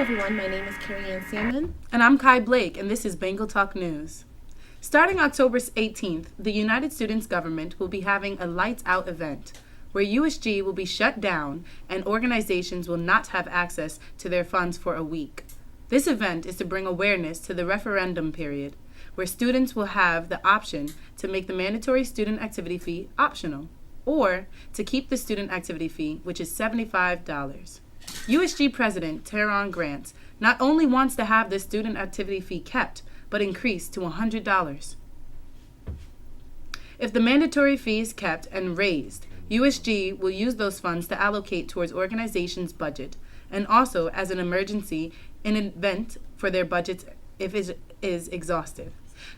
everyone, my name is Carrie Ann Salmon. And I'm Kai Blake, and this is Bengal Talk News. Starting October 18th, the United Students Government will be having a Lights Out event, where USG will be shut down and organizations will not have access to their funds for a week. This event is to bring awareness to the referendum period, where students will have the option to make the mandatory student activity fee optional, or to keep the student activity fee, which is $75. USG President Teron Grant not only wants to have the student activity fee kept, but increased to $100. If the mandatory fee is kept and raised, USG will use those funds to allocate towards organizations' budget, and also as an emergency in an event for their budgets if it is exhausted.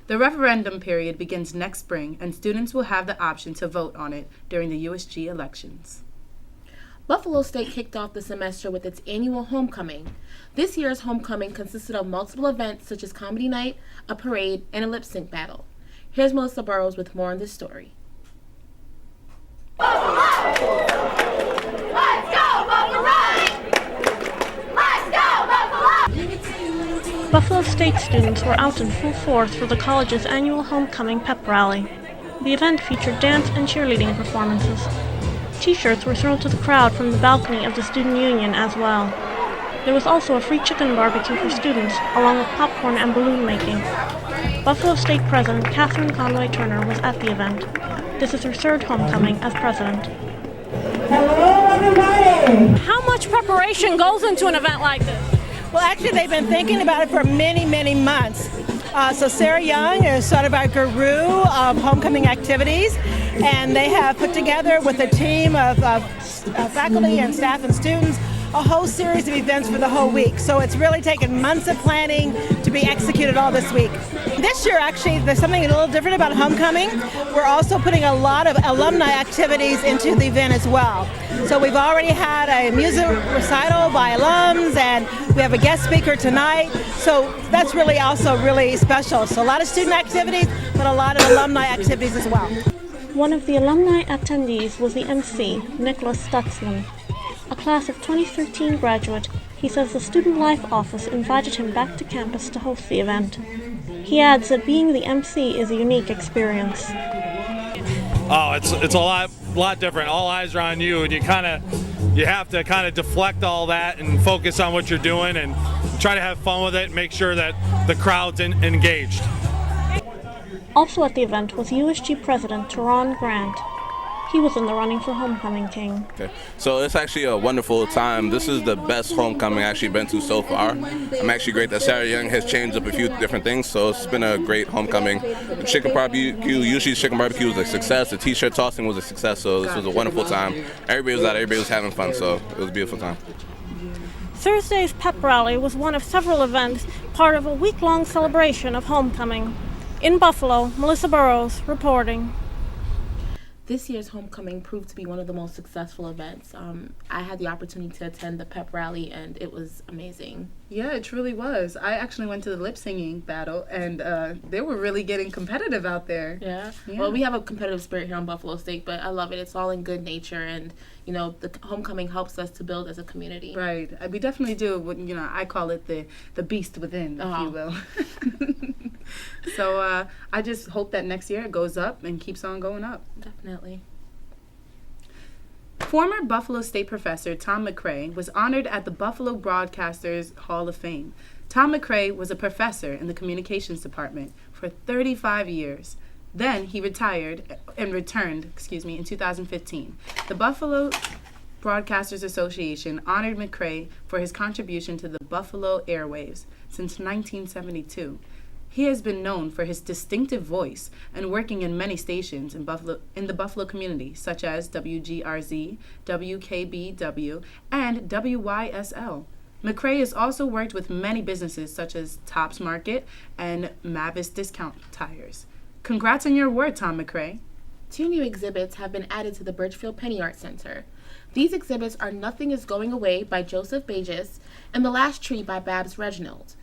The referendum period begins next spring, and students will have the option to vote on it during the USG elections. Buffalo State kicked off the semester with its annual homecoming. This year's homecoming consisted of multiple events such as comedy night, a parade, and a lip sync battle. Here's Melissa Burrows with more on this story. Let's go, Buffalo! Let's go, Buffalo! Buffalo State students were out in full force for the college's annual homecoming pep rally. The event featured dance and cheerleading performances. T-shirts were thrown to the crowd from the balcony of the student union as well. There was also a free chicken barbecue for students, along with popcorn and balloon making. Buffalo State President Catherine Conway Turner was at the event. This is her third homecoming as president. Hello, everybody! How much preparation goes into an event like this? Well, actually, they've been thinking about it for many, many months. So Sarah Young is sort of our guru of homecoming activities, and they have put together with a team of faculty and staff and students a whole series of events for the whole week. So it's really taken months of planning to be executed all this week. This year, actually, there's something a little different about homecoming. We're also putting a lot of alumni activities into the event as well. So we've already had a music recital by alums, and we have a guest speaker tonight. So that's really also really special. So a lot of student activities, but a lot of alumni activities as well. One of the alumni attendees was the MC, Nicholas Stutzman. A class of 2013 graduate, he says the Student Life Office invited him back to campus to host the event. He adds that being the MC is a unique experience. Oh, it's a lot different. All eyes are on you, and you have to kind of deflect all that and focus on what you're doing and try to have fun with it and make sure that the crowd's engaged. Also at the event was USG President Teron Grant. He was in the running for Homecoming King. Okay. So it's actually a wonderful time. This is the best homecoming I've actually been to so far. I'm actually great that Sarah Young has changed up a few different things, so it's been a great homecoming. The chicken barbecue, usually chicken barbecue was a success. The t-shirt tossing was a success, so this was a wonderful time. Everybody was out, everybody was having fun, so it was a beautiful time. Thursday's pep rally was one of several events, part of a week-long celebration of homecoming. In Buffalo, Melissa Burrows reporting. This year's homecoming proved to be one of the most successful events. I had the opportunity to attend the pep rally, and it was amazing. Yeah, it truly was. I actually went to the lip singing battle, and they were really getting competitive out there. Yeah. Well, we have a competitive spirit here on Buffalo State, but I love it. It's all in good nature, and the homecoming helps us to build as a community. Right. We definitely do. I call it the beast within, if you will. So I just hope that next year it goes up and keeps on going up. Definitely. Former Buffalo State professor Tom McCray was honored at the Buffalo Broadcasters Hall of Fame. Tom McCray was a professor in the communications department for 35 years. Then he retired and returned, in 2015. The Buffalo Broadcasters Association honored McCray for his contribution to the Buffalo airwaves since 1972. He has been known for his distinctive voice and working in many stations in the Buffalo community, such as WGRZ, WKBW, and WYSL. McCray has also worked with many businesses such as Tops Market and Mavis Discount Tires. Congrats on your award, Tom McCray. 2 new exhibits have been added to the Birchfield Penny Art Center. These exhibits are Nothing is Going Away by Joseph Bages and The Last Tree by Babs Reginald.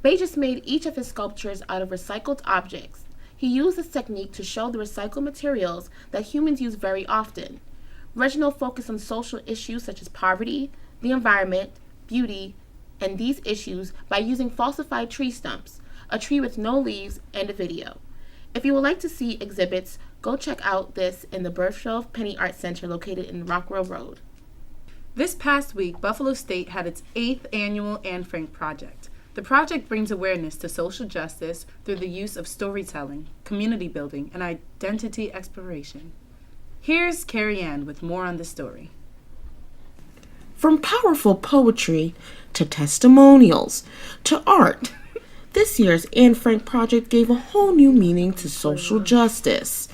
Bages made each of his sculptures out of recycled objects. He used this technique to show the recycled materials that humans use very often. Reginald focused on social issues such as poverty, the environment, beauty, and these issues by using falsified tree stumps, a tree with no leaves, and a video. If you would like to see exhibits, go check out this in the Birchfield Penny Art Center located in Rockwell Road. This past week, Buffalo State had its 8th annual Anne Frank Project. The project brings awareness to social justice through the use of storytelling, community building, and identity exploration. Here's Carrie Ann with more on the story. From powerful poetry to testimonials to art, this year's Anne Frank Project gave a whole new meaning to social justice.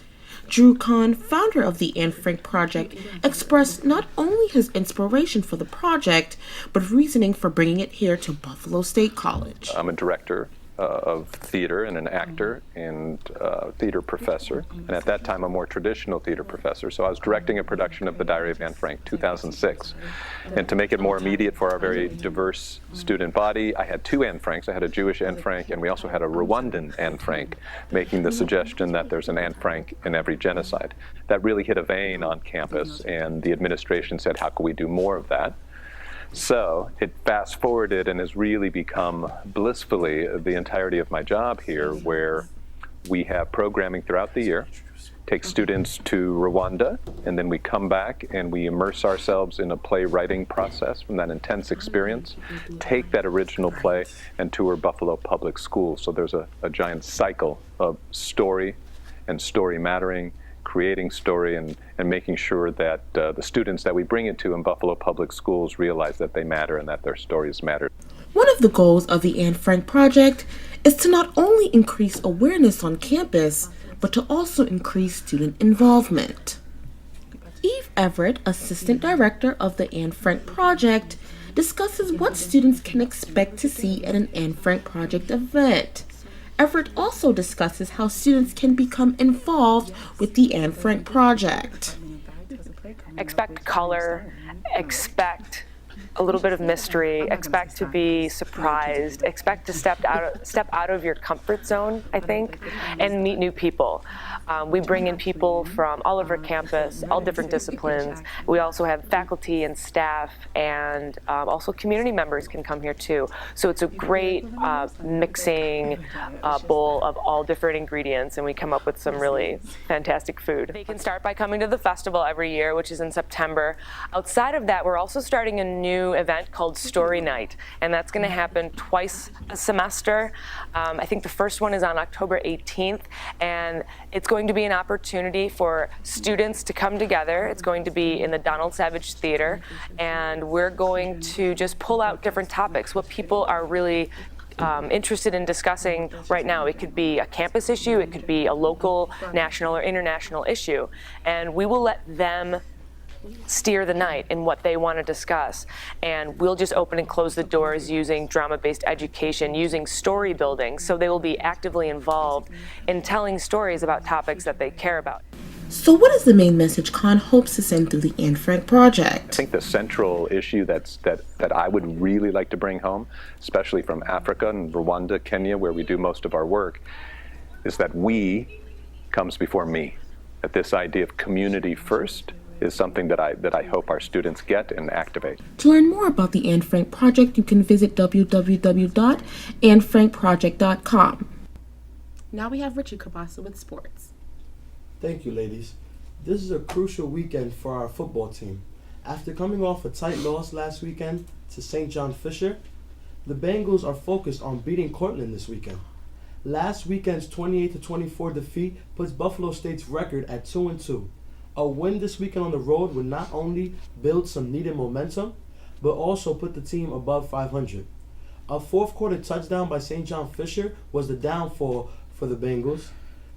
Drew Kahn, founder of the Anne Frank Project, expressed not only his inspiration for the project, but reasoning for bringing it here to Buffalo State College. I'm a director of theater and an actor and theater professor, and at that time a more traditional theater professor. So I was directing a production of The Diary of Anne Frank, 2006. And to make it more immediate for our very diverse student body, I had two Anne Franks. I had a Jewish Anne Frank, and we also had a Rwandan Anne Frank, making the suggestion that there's an Anne Frank in every genocide. That really hit a vein on campus, and the administration said, how can we do more of that? So it fast forwarded and has really become blissfully the entirety of my job here, where we have programming throughout the year, take students to Rwanda, and then we come back and we immerse ourselves in a playwriting process from that intense experience, take that original play and tour Buffalo Public Schools. So there's a giant cycle of story and story mattering, creating story, and making sure that the students that we bring it to in Buffalo Public Schools realize that they matter and that their stories matter. One of the goals of the Anne Frank Project is to not only increase awareness on campus, but to also increase student involvement. Eve Everett, assistant director of the Anne Frank Project, discusses what students can expect to see at an Anne Frank Project event. Everett also discusses how students can become involved with the Anne Frank Project. Expect color, expect a little bit of mystery, expect to be surprised, expect to step out of your comfort zone, I think, and meet new people. We bring in people from all over campus, all different disciplines. We also have faculty and staff, and also community members can come here too. So it's a great mixing bowl of all different ingredients, and we come up with some really fantastic food. They can start by coming to the festival every year, which is in September. Outside of that, we're also starting a new event called Story Night, and that's going to happen twice a semester. I think the first one is on October 18th, and it's going to be an opportunity for students to come together. It's going to be in the Donald Savage Theater, and we're going to just pull out different topics, what people are really interested in discussing right now. It could be a campus issue, it could be a local, national, or international issue, and we will let them steer the night in what they want to discuss, and we'll just open and close the doors using drama-based education, using story building, so they will be actively involved in telling stories about topics that they care about. So what is the main message Kahn hopes to send through the Anne Frank Project? I think the central issue that I would really like to bring home, especially from Africa and Rwanda, Kenya, where we do most of our work, is that we comes before me. That this idea of community first is something that I hope our students get and activate. To learn more about the Anne Frank Project, you can visit www.annefrankproject.com. Now we have Richard Cabasa with sports. Thank you, ladies. This is a crucial weekend for our football team. After coming off a tight loss last weekend to St. John Fisher, the Bengals are focused on beating Cortland this weekend. Last weekend's 28-24 defeat puts Buffalo State's record at 2-2. A win this weekend on the road would not only build some needed momentum, but also put the team above 500. A fourth quarter touchdown by St. John Fisher was the downfall for the Bengals,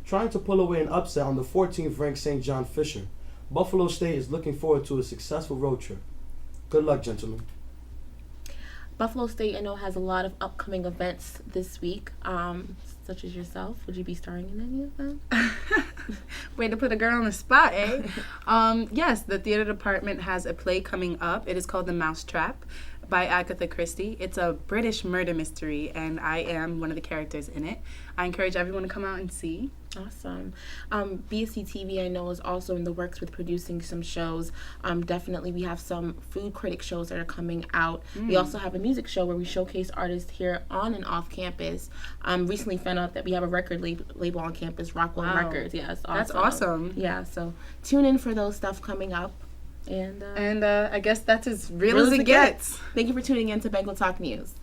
trying to pull away an upset on the 14th ranked St. John Fisher. Buffalo State is looking forward to a successful road trip. Good luck, gentlemen. Buffalo State, I know, has a lot of upcoming events this week, such as yourself. Would you be starring in any of them? Way to put a girl on the spot, eh? Yes, the theater department has a play coming up. It is called The Mousetrap by Agatha Christie. It's a British murder mystery, and I am one of the characters in it. I encourage everyone to come out and see. Awesome. BSC TV, I know, is also in the works with producing some shows. Definitely, we have some food critic shows that are coming out. We also have a music show where we showcase artists here on and off campus. Recently found out that we have a record label on campus, Rockwell Records. Yeah, that's awesome. Yeah, so tune in for those stuff coming up. And I guess that's as real as it gets. Thank you for tuning in to Bengal Talk News.